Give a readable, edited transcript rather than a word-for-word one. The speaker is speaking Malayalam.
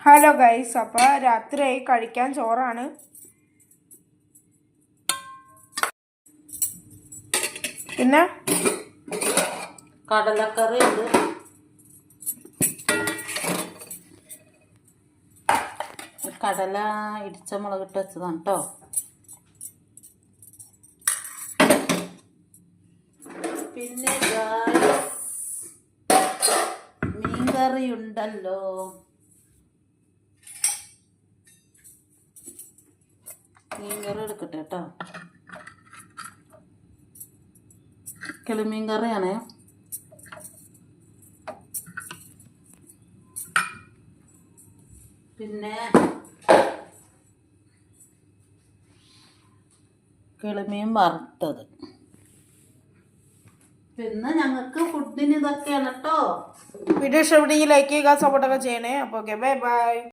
ഹലോ ഗൈസ്, അപ്പോൾ രാത്രിയായി കഴിക്കാൻ ചോറാണ്. പിന്നെ കടലക്കറി ഉണ്ട്. കടല ഇടിച്ച മുളകിട്ട് വെച്ചതാണ് കേട്ടോ. പിന്നെ മീൻകറി ഉണ്ടല്ലോ. മീൻകറി എടുക്കട്ടെ കേട്ടോ. കിളിമീൻ കറിയാണേ. പിന്നെ കിളിമീൻ വറുത്തത്. പിന്നെ ഞങ്ങൾക്ക് ഫുഡിന് ഇതൊക്കെയാണ് കേട്ടോ. വീഡിയോ ഇഷ്ടപ്പെട്ടെങ്കിൽ ലൈക്ക് ചെയ്യുക, സപ്പോർട്ടൊക്കെ ചെയ്യണേ. അപ്പോൾ ഓക്കെ, ബൈ ബൈ.